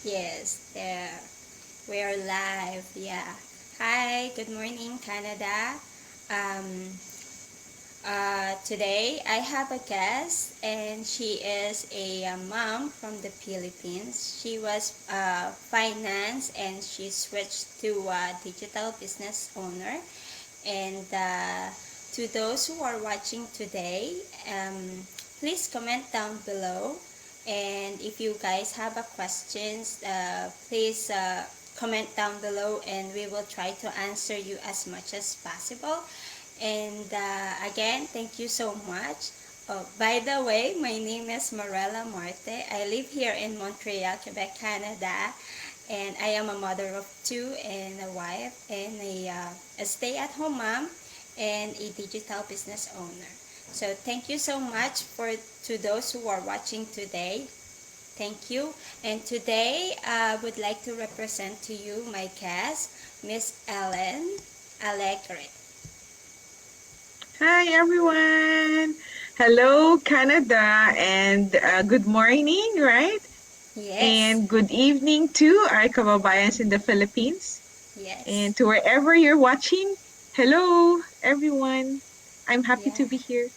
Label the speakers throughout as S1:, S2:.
S1: Yes, there. We're live. Yeah. Hi, good morning, Canada. Um, Today I have a guest, and she is a mom from the Philippines. She was finance, and she switched to digital business owner. And to those who are watching today, please comment down below. And if you guys have a questions, please comment down below, and we will try to answer you as much as possible. And again, thank you so much. Oh, by the way, my name is Morella Marte. I live here in Montreal, Quebec, Canada, and I am a mother of two and a wife and a stay-at-home mom and a digital business owner. So thank you so much for to those who are watching today. Thank you. And today I would like to represent to you my guest, Miss Ellen Allegre.
S2: Hi everyone. Hello Canada and good morning, right?
S1: Yes,
S2: And good evening to our kababayans in the Philippines and
S1: yes,
S2: to wherever you're watching. Hello everyone. I'm happy
S1: yeah.
S2: to be here.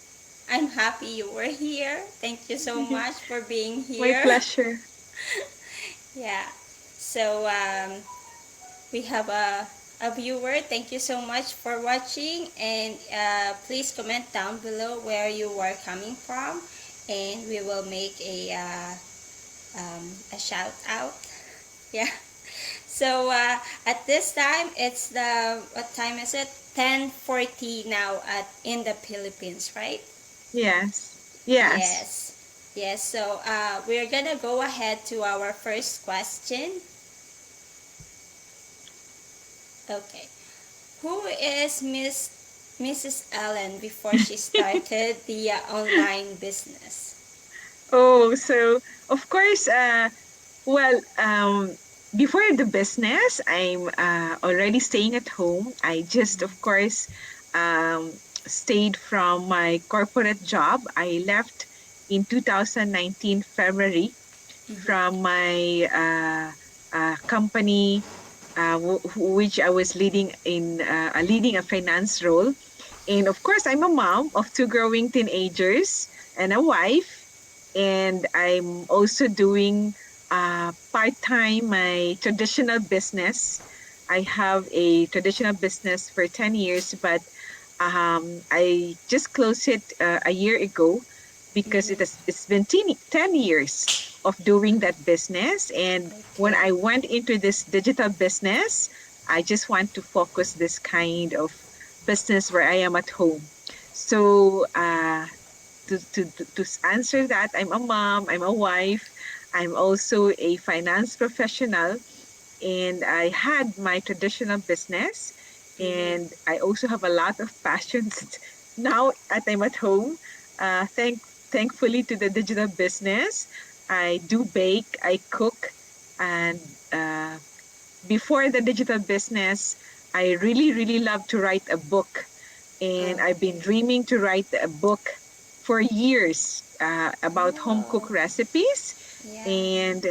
S1: I'm happy you were here. Thank you so much for being
S2: My
S1: here.
S2: pleasure.
S1: Yeah. So we have a viewer. Thank you so much for watching, and please comment down below where you are coming from, and we will make a shout out. Yeah. So at this time, it's the what time is it? 10:40 now at in the Philippines, right?
S2: Yes. Yes.
S1: Yes. Yes. So we're gonna go ahead to our first question. Okay. Who is Mrs. Allen before she started the online business?
S2: Oh, so of course well before the business, I'm already staying at home. I just, of course, stayed from my corporate job. I left in 2019 February
S1: Mm-hmm.
S2: from my company, which I was leading a finance role. And of course, I'm a mom of two growing teenagers and a wife, and I'm also doing part-time my traditional business. I have a traditional business for 10 years, but I just closed it a year ago because
S1: Mm-hmm.
S2: it's been 10 years of doing that business. And when
S1: Okay.
S2: I went into this digital business, I just want to focus this kind of business where I am at home. So to answer that, I'm a mom, I'm a wife, I'm also a finance professional, and I had my traditional business, and
S1: Mm-hmm.
S2: I also have a lot of passions now that I'm at home. Thankfully to the digital business, I do bake, I cook, and before the digital business, I really love to write a book, and I've been
S1: Okay.
S2: dreaming to write a book for years about home
S1: Oh,
S2: cook recipes,
S1: yeah.
S2: and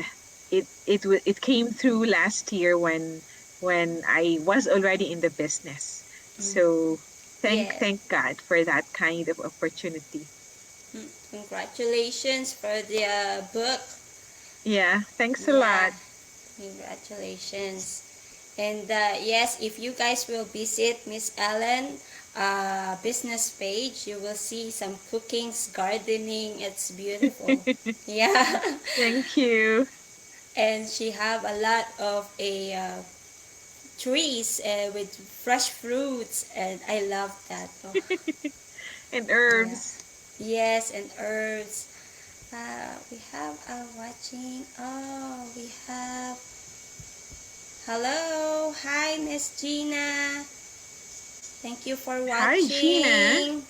S2: it came through last year when I was already in the business.
S1: Mm-hmm.
S2: So
S1: Yeah.
S2: thank God for that kind of opportunity.
S1: Congratulations for the book.
S2: Yeah, thanks a
S1: Yeah.
S2: lot.
S1: Congratulations. And yes, if you guys will visit Miss Ellen business page, you will see some cookings, gardening. It's beautiful. Yeah.
S2: Thank you.
S1: And she have a lot of a trees with fresh fruits, and I love that. Oh,
S2: And
S1: yeah.
S2: herbs.
S1: Yes, and herbs. We have watching. Oh, we have. Hello, hi, Miss Gina. Thank you for
S2: Hi, Gina.
S1: watching.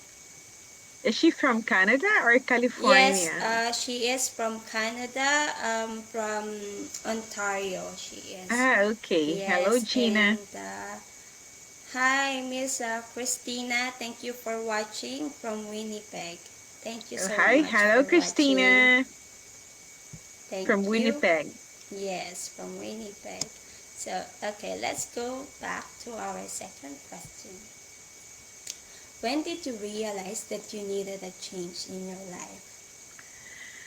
S2: Is she from Canada or
S1: Yes,
S2: California?
S1: she is from Canada, from Ontario. She is.
S2: Ah, okay. Hello,
S1: Yes,
S2: Gina.
S1: and hi, Miss Christina. Thank you for watching from Winnipeg. Thank you
S2: Oh,
S1: so
S2: hi.
S1: much
S2: Hello,
S1: for watching.
S2: Christina
S1: Thank
S2: from
S1: you.
S2: Winnipeg.
S1: Yes, from Winnipeg. So, okay, let's go back to our second question. When did you realize that you needed a change in your life?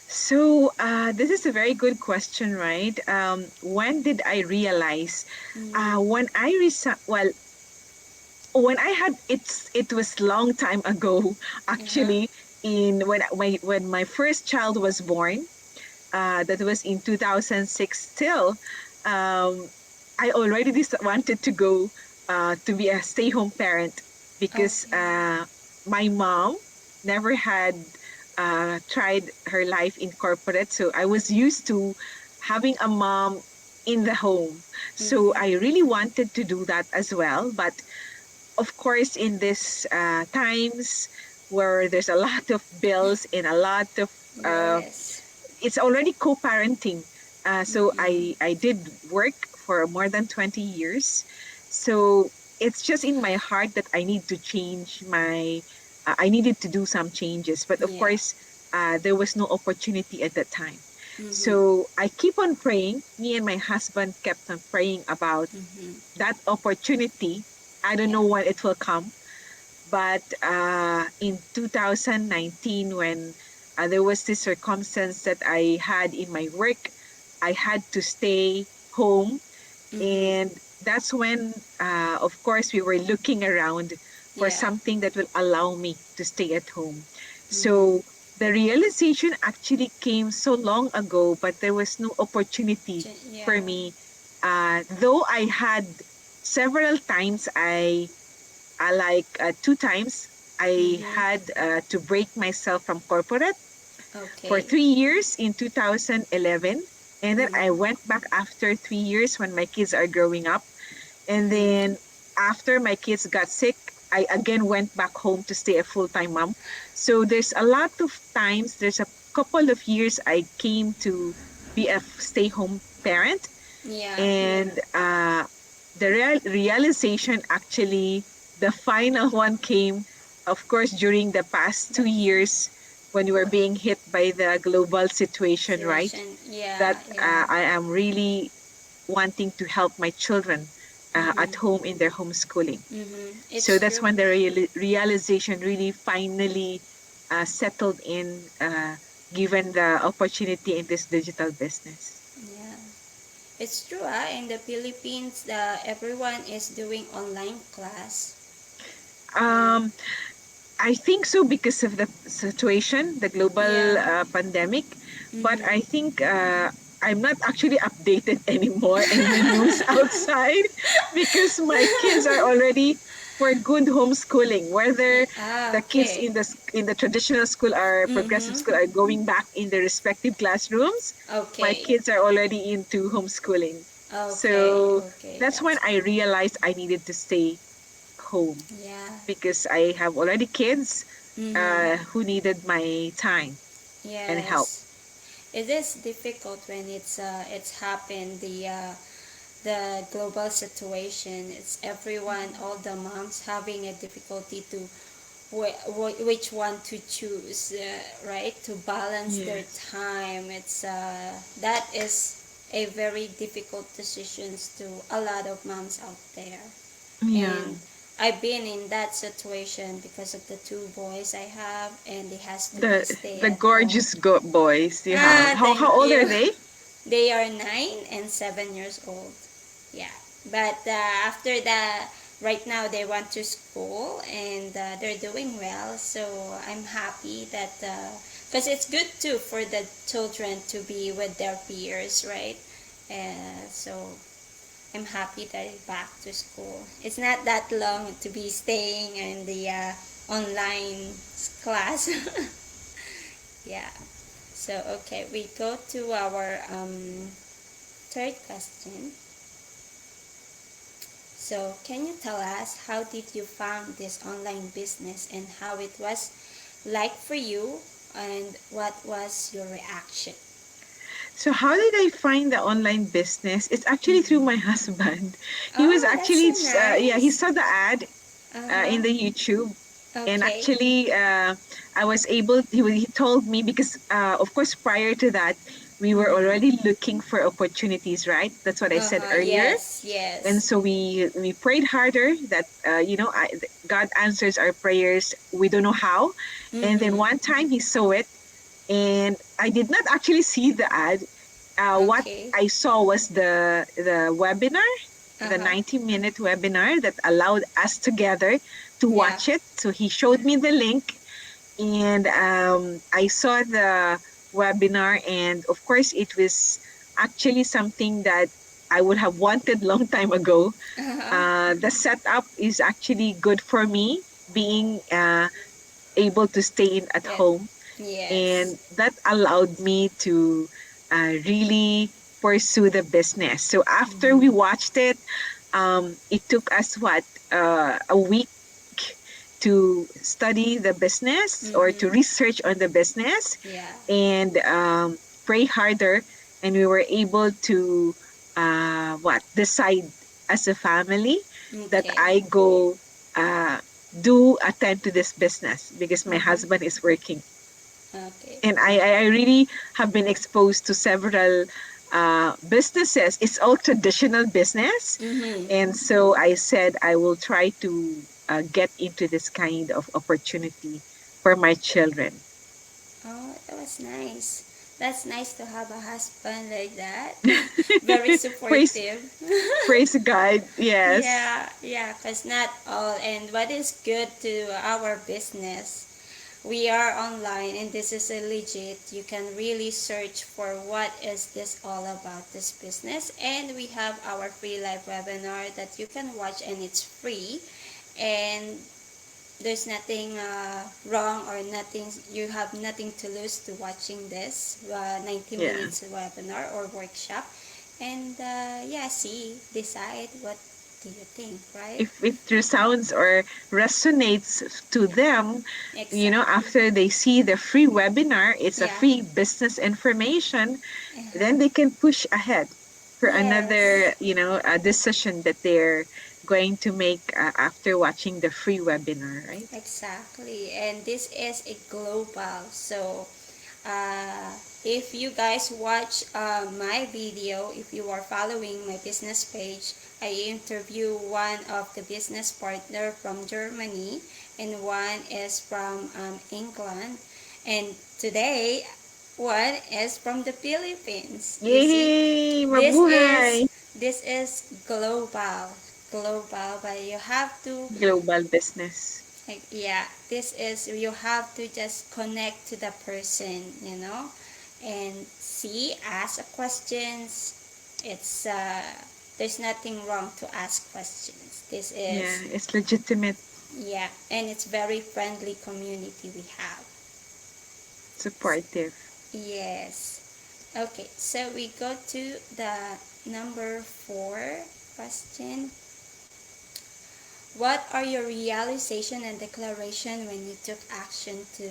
S2: So, this is a very good question, right? When did I realize?
S1: Mm-hmm.
S2: When I well, when I had it was long time ago,
S1: Uh-huh.
S2: actually. In when my first child was born, that was in 2006. Still, um, I already wanted to go to be a stay-home parent because
S1: Okay.
S2: my mom never had tried her life in corporate, so I was used to having a mom in the home. So
S1: Mm-hmm.
S2: I really wanted to do that as well, but of course, in these times where there's a lot of bills and a lot of uh,
S1: Yes.
S2: it's already co-parenting. So
S1: Mm-hmm.
S2: I did work for more than 20 years. So it's just in my heart that I need to change I needed to do some changes. But of
S1: Yeah.
S2: course, there was no opportunity at that time.
S1: Mm-hmm.
S2: So I keep on praying. Me and my husband kept on praying about
S1: Mm-hmm.
S2: that opportunity. I don't
S1: Yeah.
S2: know when it will come, but in 2019, when there was this circumstance that I had in my work, I had to stay home.
S1: Mm-hmm.
S2: And that's when, of course, we were looking around for
S1: Yeah.
S2: something that will allow me to stay at home.
S1: Mm-hmm.
S2: So the realization actually came so long ago, but there was no opportunity
S1: Yeah.
S2: for me. Though I had several times, two times, I
S1: Mm-hmm.
S2: had to break myself from corporate for
S1: Okay.
S2: 3 years in 2011. And then I
S1: Mm-hmm.
S2: went back after 3 years when my kids are growing up. And
S1: Mm-hmm.
S2: then after my kids got sick, I again went back home to stay a full-time mom. So there's a lot of times, there's a couple of years I came to be a stay-home parent.
S1: Yeah.
S2: And the realization actually, the final one came, of course, during the past
S1: The
S2: 2 years when we were being hit by the global situation, right?
S1: situation. Yeah.
S2: That
S1: Yeah.
S2: I am really wanting to help my children at
S1: Mm-hmm.
S2: home in their homeschooling.
S1: Mm-hmm.
S2: So
S1: It's
S2: that's
S1: true.
S2: when the realization really finally settled in, given the opportunity in this digital business.
S1: Yeah. It's true, in the Philippines, everyone is doing online class. Yeah.
S2: Um, I think so because of the situation, the global
S1: Yeah.
S2: pandemic. But
S1: Mm-hmm.
S2: I think I'm not actually updated anymore any news outside because my kids are already for good homeschooling. Whether the kids
S1: Okay.
S2: in the traditional school or progressive school
S1: Mm-hmm.
S2: are going back in their respective classrooms, my
S1: Okay.
S2: kids are already into homeschooling.
S1: Okay.
S2: So
S1: Okay.
S2: that's when
S1: That's
S2: I realized I needed to stay home
S1: yeah.
S2: because I have already kids
S1: Mm-hmm.
S2: who needed my time and help.
S1: Yes. It is difficult when it's happened the global situation. It's everyone, all the moms having a difficulty to which one to choose, right? To balance their
S2: Yes.
S1: time. That is a very difficult decisions to a lot of moms out there.
S2: Yeah.
S1: And I've been in that situation because of the two boys I have, and they has to be stay
S2: The
S1: at home.
S2: gorgeous boys you have.
S1: Thank
S2: How old are
S1: you.
S2: they?
S1: They are 9 and 7 years old. Yeah, but after that, right now they went to school and they're doing well. So I'm happy that because it's good too for the children to be with their peers, right? So I'm happy that they're back to school. It's not that long to be staying in the online class. Yeah. So okay, we go to our third question. So, can you tell us how did you found this online business and how it was like for you and what was your reaction?
S2: So how did I find the online business? It's actually through my
S1: Mm-hmm.
S2: husband. He was
S1: Oh, that's
S2: actually
S1: so
S2: yeah, he
S1: nice.
S2: saw the ad
S1: Uh-huh.
S2: in the YouTube. And
S1: Okay.
S2: actually, I was able. He told me because, of course, prior to that, we were already looking for opportunities, right? That's what I said earlier.
S1: Yes,
S2: And
S1: yes.
S2: so we prayed harder that God answers our prayers. We don't know how. And then
S1: Mm-hmm.
S2: one time he saw it, and I did not actually see the ad. What
S1: Okay.
S2: I saw was the webinar, the
S1: Uh-huh.
S2: 90-minute webinar that allowed us together to
S1: Yeah.
S2: watch it. So he showed me the link, and I saw the webinar, and of course it was actually something that I would have wanted long time ago.
S1: Uh-huh.
S2: The setup is actually good for me, being able to stay in at
S1: Yeah.
S2: home,
S1: Yes.
S2: and that allowed me to really pursue the business. So after we
S1: Mm-hmm.
S2: watched it, it took us a week to study the business or to
S1: Mm-hmm.
S2: research on the business
S1: Yeah.
S2: and pray harder, and we were able to decide as a family that
S1: Okay.
S2: I go uh, do attend to this business because my
S1: Uh-huh.
S2: husband is working,
S1: Okay.
S2: and I really have been exposed to several businesses. It's all traditional business.
S1: Mm-hmm.
S2: And so I said I will try to get into this kind of opportunity for my children.
S1: Oh, that was nice. That's nice to have a husband like that. Very
S2: praise,
S1: supportive.
S2: praise God. Yes.
S1: Yeah, yeah, because not all. And what is good to our business, we are online and this is a legit. You can really search for what is this all about, this business. And we have our free live webinar that you can watch and it's free. And there's nothing wrong or nothing, you have nothing to lose to watching this 90
S2: Yeah.
S1: minutes webinar or workshop. And yeah, see, decide what do you think, right?
S2: If it resounds or resonates to them,
S1: Exactly.
S2: after they see the free webinar, it's a
S1: Yeah.
S2: free business information,
S1: Uh-huh.
S2: then they can push ahead for
S1: Yes.
S2: another, a decision that they're going to make after watching the free webinar, right?
S1: Exactly. And this is a global. So uh, if you guys watch my video, if you are following my business page, I interview one of the business partner from Germany and one is from England. And today, one is from the Philippines. You see,
S2: Yay!
S1: this
S2: Mabuhay!
S1: is this is global, global. But you have to,
S2: Global business.
S1: like, yeah, this is, you have to just connect to the person, and see, ask questions. It's there's nothing wrong to ask questions. This
S2: Yeah,
S1: is,
S2: it's legitimate,
S1: yeah, and it's very friendly community we have.
S2: supportive.
S1: Yes. Okay, so we go to the number 4 question. What are your realization and declaration when you took action to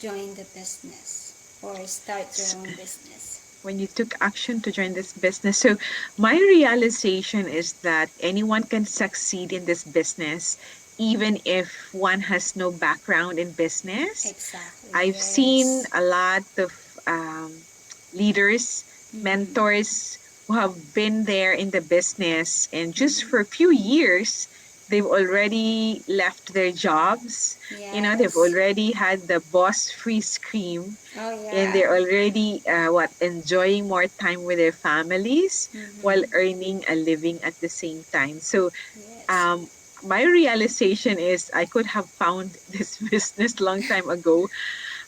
S1: join the business or start your own business?
S2: When you took action to join this business. So, my realization is that anyone can succeed in this business, even if one has no background in business.
S1: Exactly,
S2: I've seen
S1: yes.
S2: a lot of leaders,
S1: Mm-hmm.
S2: mentors who have been there in the business, and just for a
S1: Mm-hmm.
S2: few years, they've already left their jobs. They've
S1: Yes.
S2: already had the boss free scream,
S1: Oh,
S2: and
S1: yeah.
S2: they're already enjoying more time with their families while
S1: Mm-hmm.
S2: earning a living at the same time. So
S1: Yes.
S2: um my realization is I could have found this business long time ago,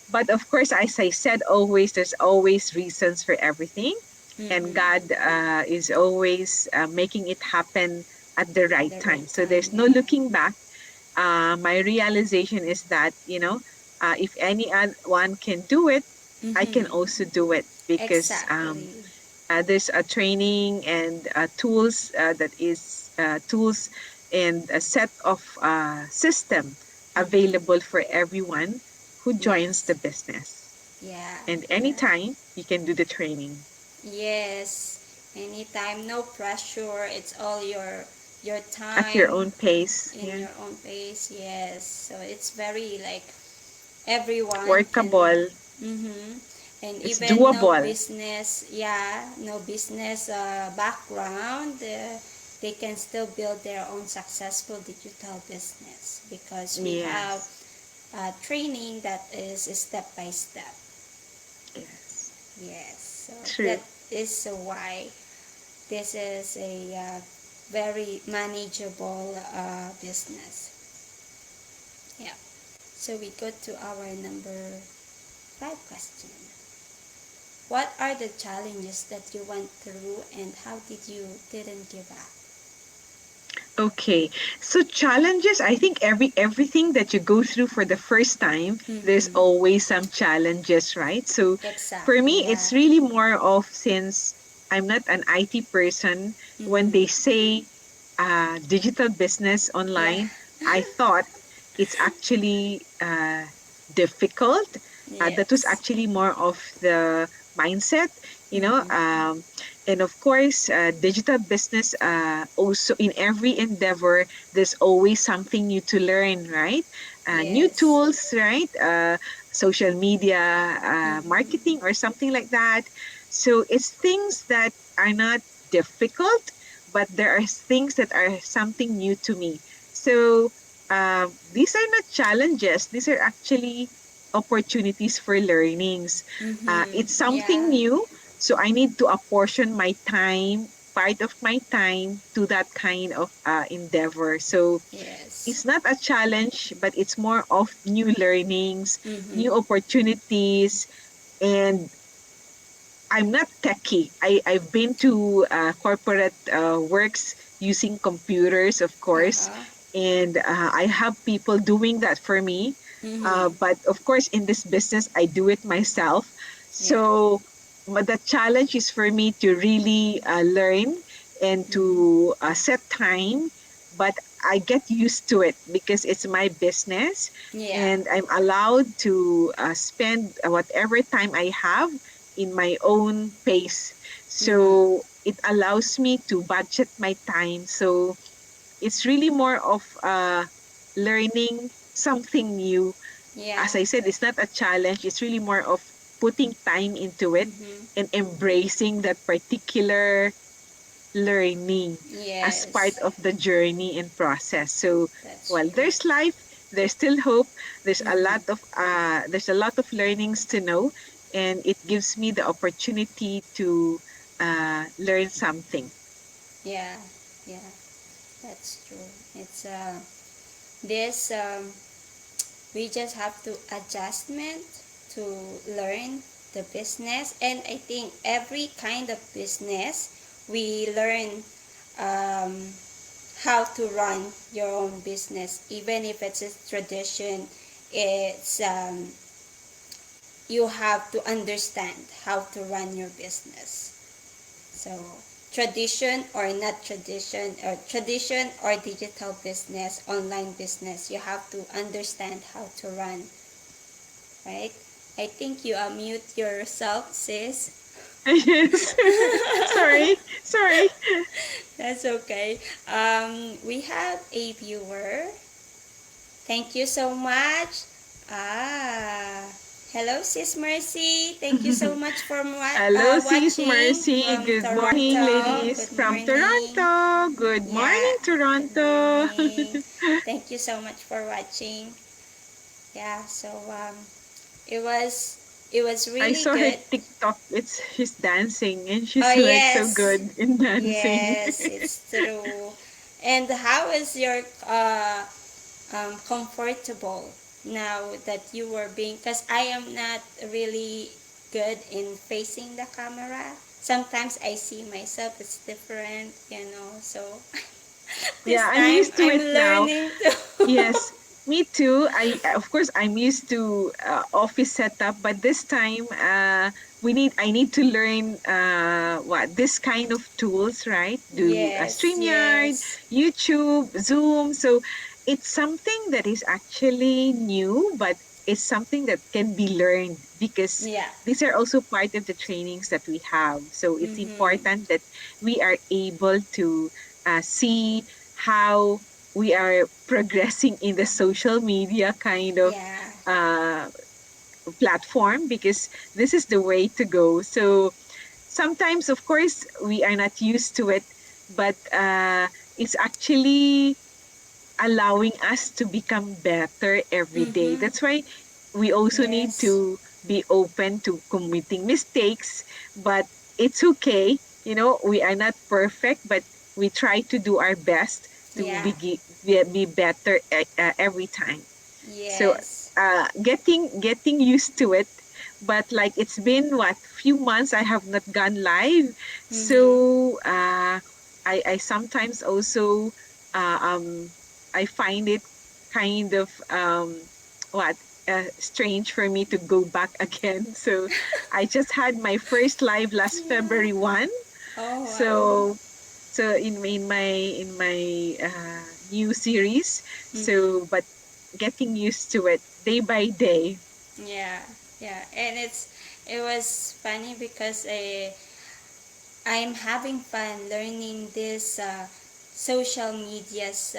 S2: but of course, as I said, always there's always reasons for everything, and
S1: Mm-hmm.
S2: God is always making it happen at the
S1: At
S2: right
S1: the
S2: time.
S1: right
S2: So
S1: time,
S2: there's no
S1: yeah.
S2: looking back. My realization is that if one can do it, I can
S1: Mm-hmm.
S2: also do it, because
S1: Exactly.
S2: there's a training and tools that is tools and a set of system
S1: Mm-hmm.
S2: available for everyone who joins the
S1: Yes.
S2: business.
S1: Yeah.
S2: And
S1: Yeah.
S2: anytime you can do the training
S1: Yes. Anytime, no pressure. It's all your
S2: at your
S1: time
S2: own pace.
S1: in
S2: Yeah,
S1: your own pace. Yes. So it's very like everyone can.
S2: workable.
S1: Mm-hmm. And
S2: It's
S1: even
S2: doable.
S1: no business background, they can still build their own successful digital business because we have
S2: Yes.
S1: training that is step by step.
S2: Yes.
S1: Yes, so that
S2: True.
S1: is why this is a very manageable business. Yeah. So we go to our number 5 question. What are the challenges that you went through and how did you didn't give up?
S2: Okay. So challenges, I think everything that you go through for the first time, there's
S1: Mm-hmm.
S2: always some challenges, right? So for
S1: Exactly,
S2: me,
S1: yeah.
S2: it's really more of, since I'm not an IT person, when they
S1: Mm-hmm.
S2: say digital business
S1: Yeah.
S2: online, I thought it's actually difficult. That was
S1: Yes.
S2: actually more of the mindset, you know.
S1: Mm-hmm.
S2: And of course, digital business, also in every endeavor, there's always something new to learn, right? New
S1: Yes.
S2: tools, right? Social media,
S1: Mm-hmm.
S2: marketing, or something like that. So it's things that are not difficult, but there are things that are something new to me. So these are not challenges, these are actually opportunities for learnings. It's
S1: Mm-hmm.
S2: something
S1: Yeah.
S2: new, so I need to apportion my time, part of my time, to that kind of endeavor. So it's
S1: Yes.
S2: not a challenge, but it's more of new learnings, new
S1: Mm-hmm.
S2: opportunities, and I'm not techie. I've been to corporate works using computers, of course,
S1: Uh-huh.
S2: and I have people doing that for me.
S1: Mm-hmm.
S2: But of course, in this business, I do it myself.
S1: Yeah.
S2: So but the challenge is for me to really learn and
S1: Mm-hmm.
S2: to set time. But I get used to it because it's my business,
S1: Yeah.
S2: and I'm allowed to spend whatever time I have in my own pace.
S1: Mm-hmm.
S2: So it allows me to budget my time. So it's really more of learning something new.
S1: Yeah.
S2: As I said, it's not a challenge. It's really more of putting time into it
S1: Mm-hmm.
S2: and embracing that particular learning as part
S1: Yes.
S2: of the journey and process. So
S1: That's
S2: while
S1: true.
S2: there's life, there's still hope.
S1: Mm-hmm.
S2: There's a lot of learnings to know, and it gives me the opportunity to learn something.
S1: Yeah. Yeah. That's true. It's this we just have to adjustment to learn the business, and I think every kind of business we learn um, how to run your own business, even if it's a tradition. It's you have to understand how to run your business. So tradition or not tradition, or tradition or digital business, online business, you have to understand how to run, right? I think you unmute yourself, sis.
S2: Yes. Sorry, sorry.
S1: That's okay. We have a viewer. Thank you so much. Ah, hello, sis Mercy. Thank you so much for
S2: Hello, Sis
S1: watching
S2: Mercy.
S1: from
S2: Good morning,
S1: Toronto.
S2: ladies
S1: Good
S2: from
S1: morning.
S2: Toronto. Good
S1: Yeah,
S2: morning,
S1: good
S2: Toronto.
S1: morning. Thank you so much for watching. Yeah, so it was it was
S2: I
S1: really
S2: saw her
S1: good.
S2: TikTok. She's dancing and
S1: Oh
S2: she's like so
S1: yes,
S2: good in dancing.
S1: yes, it's true. And how is your comfortable now that you were being? Because I am not really good in facing the camera. Sometimes I see myself, it's different, you know. So
S2: Yeah,
S1: this
S2: I'm
S1: time
S2: used to
S1: I'm
S2: it now.
S1: learning to.
S2: Yes, me too. I of course I'm used to office setup, but this time I need to learn what this kind of tools, right? Do
S1: Yes,
S2: StreamYard,
S1: yes.
S2: YouTube, Zoom. So it's something that is actually new, but it's something that can be learned because
S1: Yeah.
S2: these are also part of the trainings that we have. So it's
S1: Mm-hmm.
S2: important that we are able to see how we are progressing in the social media kind of
S1: Yeah.
S2: uh, platform because this is the way to go. So sometimes, of course, we are not used to it, but it's actually allowing us to become better every day.
S1: Mm-hmm.
S2: That's why we also need
S1: Yes.
S2: to be open to committing mistakes, but it's okay. We are not perfect, but we try to do our best to
S1: Yeah.
S2: be better every time. So
S1: Yes.
S2: getting used to it, but like it's been what few months I have not gone live.
S1: Mm-hmm.
S2: So I sometimes also I find it kind of what strange for me to go back again. So I just had my first live last
S1: Yeah.
S2: February 1.
S1: Oh wow.
S2: So in my new series.
S1: Mm-hmm.
S2: So but getting used to it day by day.
S1: Yeah. Yeah. And it was funny because I'm having fun learning this social medias,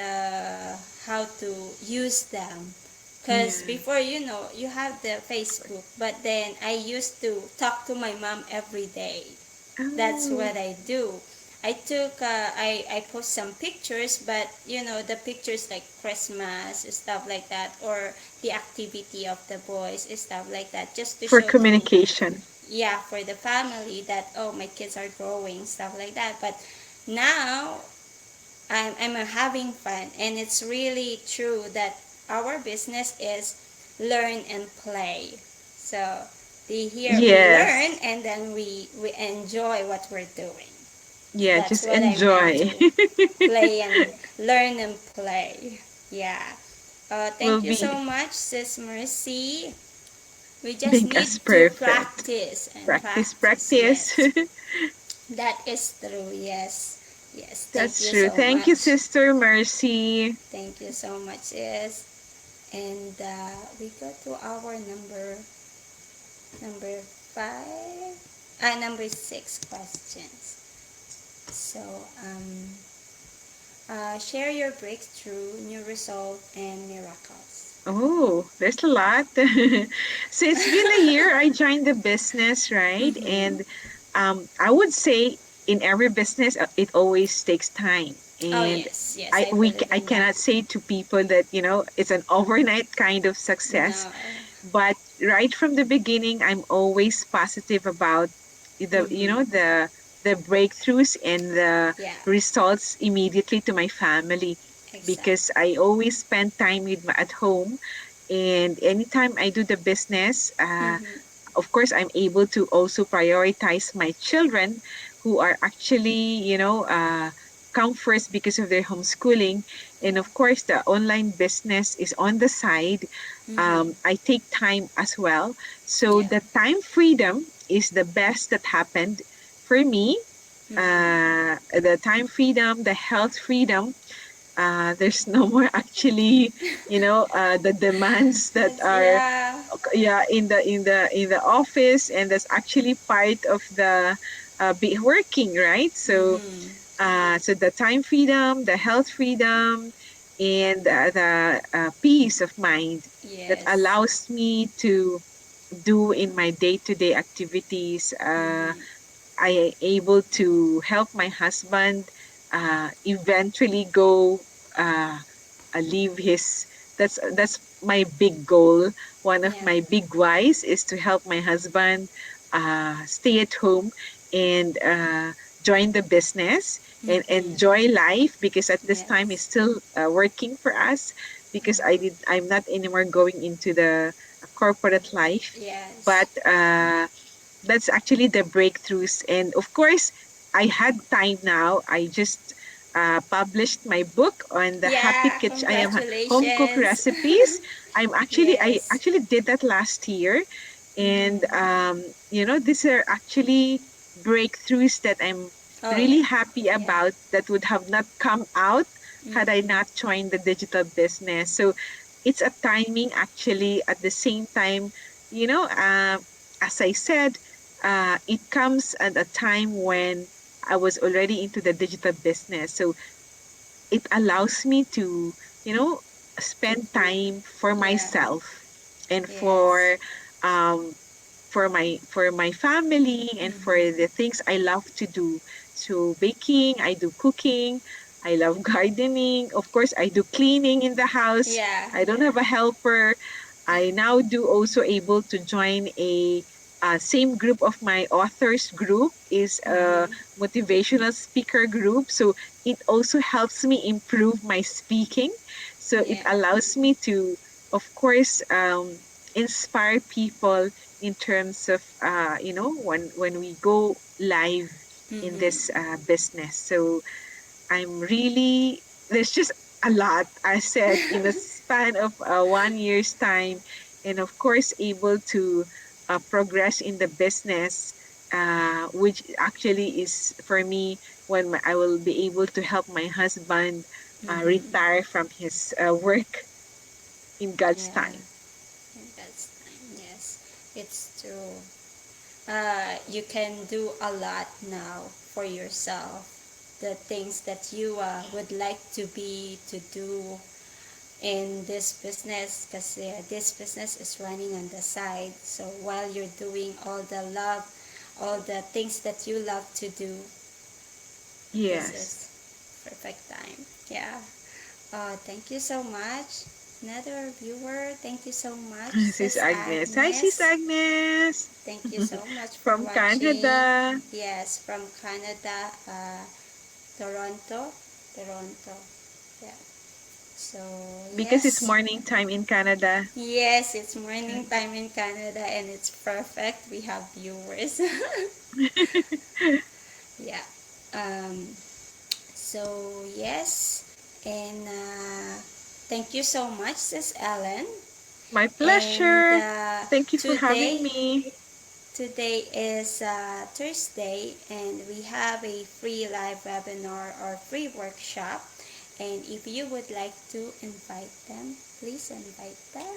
S1: how to use them. Because
S2: Yeah.
S1: before, you have the Facebook, but then I used to talk to my mom every day. That's
S2: Oh,
S1: what I do. I post some pictures, but the pictures like Christmas, stuff like that, or the activity of the boys, stuff like that, just to
S2: for
S1: show to,
S2: communication.
S1: yeah, for the family that, oh, my kids are growing, stuff like that. But now I'm having fun, and it's really true that our business is learn and play. So we learn,
S2: Yes.
S1: and then we enjoy what we're doing.
S2: Yeah,
S1: That's
S2: just
S1: what I meant
S2: enjoy.
S1: to play and learn and play. Yeah.
S2: Will
S1: Thank you so
S2: be
S1: much, Sis Mercy. We just
S2: make
S1: need
S2: us
S1: to
S2: perfect.
S1: practice and
S2: Practice,
S1: practice.
S2: practice.
S1: Yes, that is true. Yes, yes. Thank
S2: That's
S1: you
S2: true.
S1: so
S2: Thank you,
S1: much.
S2: Sister Mercy.
S1: Thank you so much, sis. And we go to our number five, number six questions. So, share your breakthrough, new result, and miracles.
S2: Oh, there's a lot. So it's been a year I joined the business, right?
S1: Mm-hmm.
S2: And I would say in every business, it always takes time.
S1: Oh
S2: And
S1: yes, yes, I believe
S2: I
S1: in that.
S2: cannot say to people that, it's an overnight kind of success.
S1: No.
S2: But right from the beginning, I'm always positive about the,
S1: Mm-hmm.
S2: the breakthroughs and the
S1: Yeah,
S2: results immediately to my family because
S1: exactly.
S2: I always spend time at home. And anytime I do the business,
S1: Mm-hmm.
S2: of course, I'm able to also prioritize my children who are actually, come first because of their homeschooling. And
S1: Yeah.
S2: of course, the online business is on the side.
S1: Mm-hmm.
S2: I take time as well. So
S1: Yeah.
S2: the time freedom is the best that happened for me.
S1: Mm-hmm.
S2: The time freedom, the health freedom, there's no more actually the demands that
S1: That's,
S2: are
S1: yeah.
S2: yeah in the office, and that's actually part of the be working, right? So
S1: Mm-hmm.
S2: so the time freedom, the health freedom, and the peace of mind that
S1: Yes.
S2: allows me to do in my day-to-day activities.
S1: Mm-hmm.
S2: I able to help my husband eventually go leave his. That's my big goal. One of
S1: Yeah.
S2: my big whys is to help my husband stay at home and join the business and
S1: Mm-hmm.
S2: enjoy life because at this time he's
S1: Yes.
S2: still working for us because
S1: Mm-hmm.
S2: I'm not anymore going into the corporate life,
S1: Yes.
S2: but that's actually the breakthroughs. And of course, I had time now. I just published my book on the happy
S1: Yeah.
S2: kitchen. I am home cook
S1: Congratulations.
S2: recipes. I
S1: Yes.
S2: actually did that last year, and
S1: Mm-hmm.
S2: these are actually breakthroughs that I'm
S1: Oh yeah.
S2: really happy
S1: Yeah.
S2: about that would have not come out had I
S1: Mm-hmm.
S2: not joined the digital business. So it's a timing actually at the same time, you know, uh, as I said, it comes at a time when I was already into the digital business. So it allows me to, you know,
S1: To
S2: spend
S1: put.
S2: time for
S1: Yeah.
S2: myself and
S1: Yes.
S2: for um, for my family and for the
S1: Mm-hmm.
S2: things I love to do. So baking, I do cooking, I love gardening. Of course, I do cleaning in the house.
S1: Yeah,
S2: I don't
S1: yeah.
S2: have a helper. I now do also able to join a same group of my authors group is a
S1: Mm-hmm.
S2: motivational speaker group. So it also helps me improve my speaking. So it
S1: Yeah.
S2: allows me to, of course, inspire people in terms of when we go live in this
S1: Mm-hmm.
S2: business. So I'm really there's just a lot I said in a span of 1 year's time, and of course able to progress in the business, which actually is for me when I will be able to help my husband
S1: Mm-hmm.
S2: retire from his work in God's
S1: Yeah.
S2: time.
S1: And that's time. Yes, it's true. You can do a lot now for yourself. The things that you would like to do in this business, because this business is running on the side. So while you're doing all the things that you love to do, this
S2: Yes.
S1: is perfect time. Yeah. Thank you so much. Another viewer, thank you so much,
S2: Sis
S1: Sis
S2: Agnes. Hi, Sis
S1: Agnes.
S2: Agnes.
S1: Thank you so much for
S2: From
S1: watching.
S2: Canada.
S1: Yes, from Canada, Toronto. Toronto. Yeah. So,
S2: Because it's
S1: yes.
S2: morning time in Canada.
S1: Yes, it's morning time in Canada and it's perfect. We have viewers. Yeah. Um, so, yes. And thank you so much, Sis Ellen.
S2: My
S1: And
S2: pleasure. Thank you for having
S1: today,
S2: me.
S1: today is Thursday, and we have a free live webinar or free workshop. And if you would like to invite them, please invite them.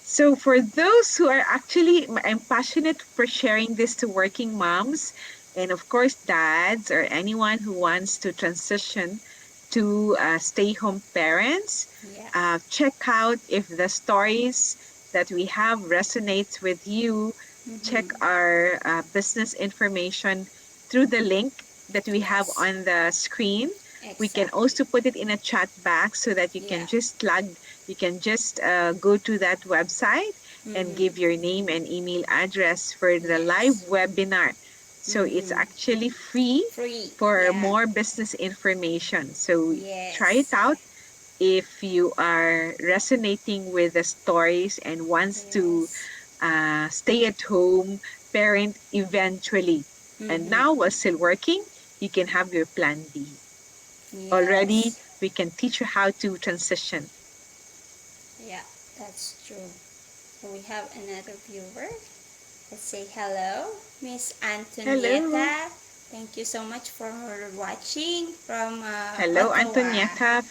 S2: So for those who are actually, I'm passionate for sharing this to working moms and of course dads or anyone who wants to transition to stay-home parents.
S1: Yeah.
S2: Check out if the stories that we have resonates with you. Check
S1: Mm-hmm.
S2: our business information through the link that we have
S1: Yes.
S2: on the screen. We can
S1: Exactly.
S2: also put it in a chat box so that
S1: Yeah.
S2: you can just go to that website and give
S1: Mm-hmm.
S2: your name and email address for the live
S1: Yes.
S2: webinar. So it's
S1: Mm-hmm.
S2: actually free
S1: Free.
S2: for
S1: Yeah.
S2: more business information. So try it
S1: Yes.
S2: out if you are resonating with the stories and wants to
S1: Yes.
S2: stay at home parent eventually. And now while
S1: Mm-hmm.
S2: still working, you can have your plan B. Already,
S1: Yes.
S2: we can teach you how to transition.
S1: Yeah, that's true. So we have another viewer. Let's say hello, Miss
S2: Hello.
S1: Antonietta. Thank you so much for watching from
S2: Hello,
S1: Ottawa.
S2: Antonietta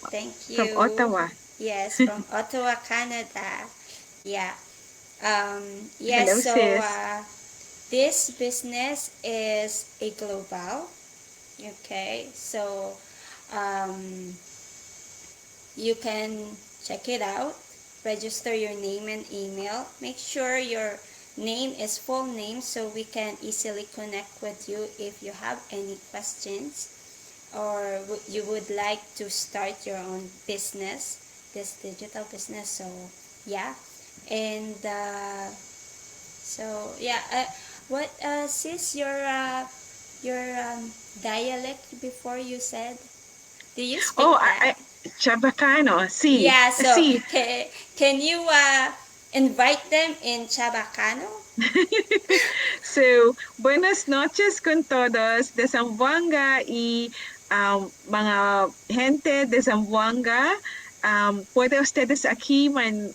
S1: Thank
S2: from
S1: you.
S2: Ottawa.
S1: Yes, from Ottawa, Canada. Yeah. Yes,
S2: Hello,
S1: so
S2: sis.
S1: this business is a global. Okay, so um, you can check it out, register your name and email. Make sure your name is full name so we can easily connect with you if you have any questions or you would like to start your own business, this digital business. So yeah, and so yeah, what sis your dialect before you said? Do you speak
S2: Oh,
S1: that?
S2: Chabacano. See,
S1: Yeah, so
S2: see.
S1: can you invite them in Chabacano?
S2: So, buenas noches con todos de Zamboanga y mga gente de Zamboanga. Puede ustedes aquí man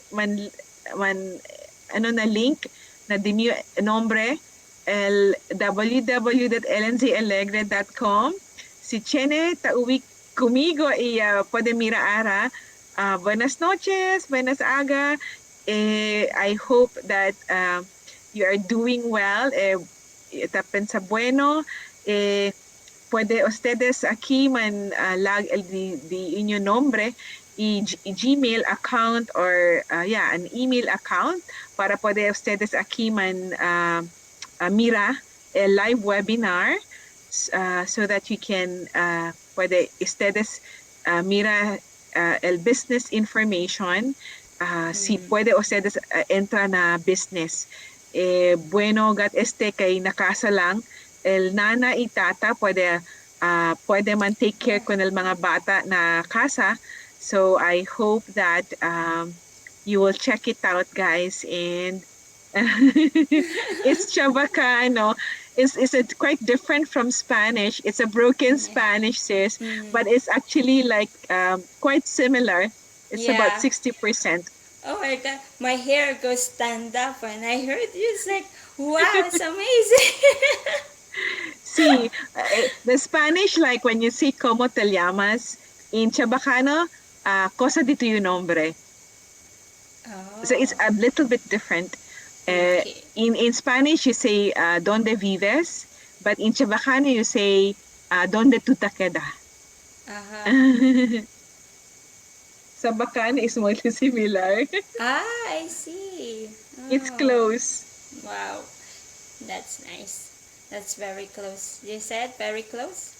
S2: ano na link na di mi nombre el www.lnzalegre.com. Si Chene tauwi conmigo y puede mirar buenas noches, buenas aga. I hope that you are doing well. Tapen sa bueno. Puede ustedes aquí man lag el di inyo nombre Gmail account or an email account para puede ustedes aquí mira el live webinar so that you can puede ustedes mira el business information si
S1: Mm.
S2: puede ustedes entra na business bueno gat kay nakasa lang el nana itata puede man take care
S1: Yeah.
S2: con el mga bata na casa. So I hope that you will check it out, guys. And it's Chewbacca, no? It's quite different from Spanish. It's a broken
S1: Yeah.
S2: Spanish, sis,
S1: Mm.
S2: but it's actually like quite similar. It's about
S1: Yeah.
S2: 60%.
S1: Oh my god, my hair goes stand up when I heard you. It's like, wow, it's amazing.
S2: See, the Spanish, like when you say "Cómo te llamas," in Chabacano, cosa di tu nombre. So it's
S1: Oh,
S2: a little bit different.
S1: okay.
S2: In Spanish, you say "Donde vives," but in Chabacano, you say "Donde tú te quedas."
S1: Uh-huh.
S2: Sa Bacano is more similar.
S1: Ah, I see.
S2: It's
S1: Oh,
S2: close.
S1: wow. That's nice. That's very close. You said very close?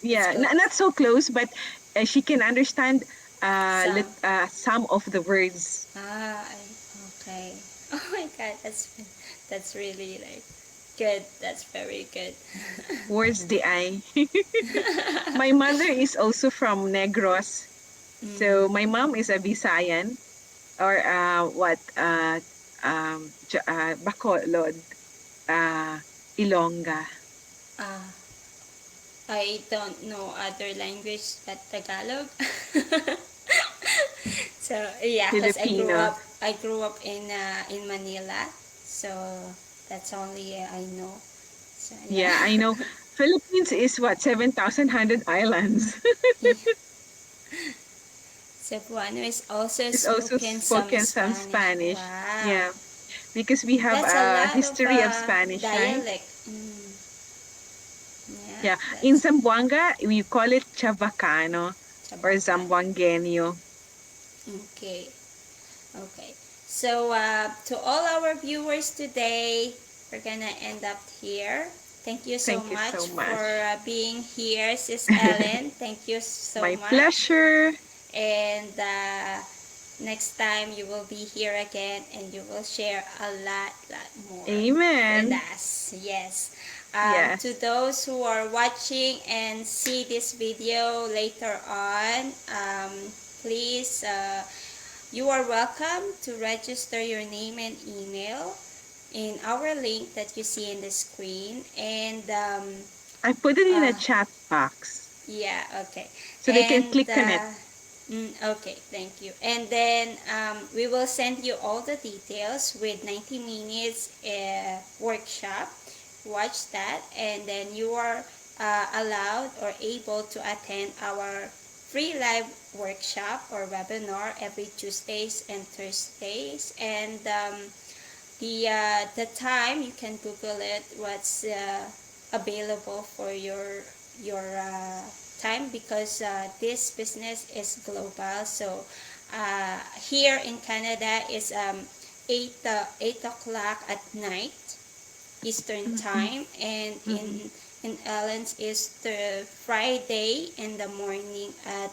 S1: It's
S2: Yeah,
S1: close.
S2: not so close, but she can understand
S1: Some.
S2: some of the words.
S1: Okay. Oh my god, that's really like good. That's very good.
S2: Words the eye. My mother is also from Negros. So my
S1: Mm.
S2: mom is a Visayan or Bacolod, uh, Ilongga,
S1: Ah, I don't know other language but Tagalog. So yeah, cause
S2: Filipino.
S1: I grew up in Manila, so that's only I know. So yeah.
S2: Yeah, I know. Philippines is what 7,100 islands.
S1: Cebuano is also
S2: It's also
S1: spoken some
S2: spoken some
S1: Spanish.
S2: Spanish.
S1: Wow,
S2: Yeah, because we have
S1: that's a
S2: a
S1: lot of
S2: history of Spanish, right?
S1: dialect. Mm, yeah,
S2: Yeah, in
S1: that's
S2: Zamboanga we call it Chavacano or
S1: Chabacan.
S2: Zamboangueño.
S1: Okay. Okay. So, to all our viewers today, we're gonna end up here. Thank you so
S2: Thank you so
S1: much for
S2: much.
S1: being here, Sis Ellen. Thank you so
S2: My
S1: much.
S2: pleasure.
S1: And next time you will be here again and you will share a lot more with
S2: Amen.
S1: us. Yes. To
S2: Yes.
S1: those who are watching and see this video later on, please, you are welcome to register your name and email in our link that you see in the screen. And
S2: I put it in a
S1: uh,
S2: chat box
S1: yeah, okay.
S2: so they can
S1: And
S2: click on it.
S1: okay, thank you. And then we will send you all the details with 90 minutes workshop. Watch that, and then you are allowed or able to attend our free live workshop or webinar every Tuesdays and Thursdays. And the time you can Google it. What's available for your time, because this business is global. So here in Canada is 8 o'clock at night Eastern
S2: Mm-hmm.
S1: time, and
S2: Mm-hmm.
S1: in Ellen's is the Friday in the morning at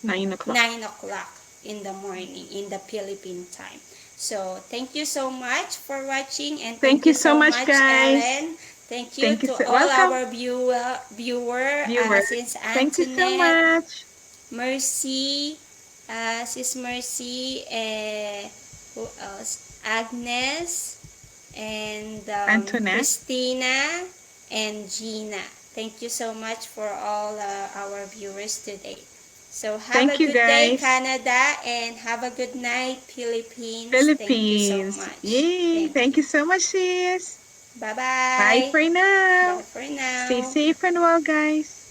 S2: 9 o'clock.
S1: 9 o'clock in the morning in the Philippine time. So thank you so much for watching, and thank
S2: Thank
S1: you
S2: you so
S1: so
S2: much,
S1: much,
S2: guys.
S1: Ellen. Thank you
S2: Thank you
S1: to
S2: so
S1: all
S2: welcome,
S1: our viewer,
S2: viewers.
S1: since
S2: Thank you so
S1: Antoinette,
S2: much,
S1: Mercy, Sis Mercy, who else? Agnes, and
S2: Antoinette.
S1: Christina, and Gina. Thank you so much for all our viewers today. So have a
S2: Thank you,
S1: good day,
S2: guys.
S1: Canada, and have a good night, Philippines. Thank you so
S2: Philippines.
S1: much.
S2: Yay!
S1: Thank
S2: Thank
S1: you.
S2: you so much, sis. Bye
S1: Bye-bye.
S2: for now.
S1: Bye for
S2: Stay
S1: now.
S2: safe and well, guys.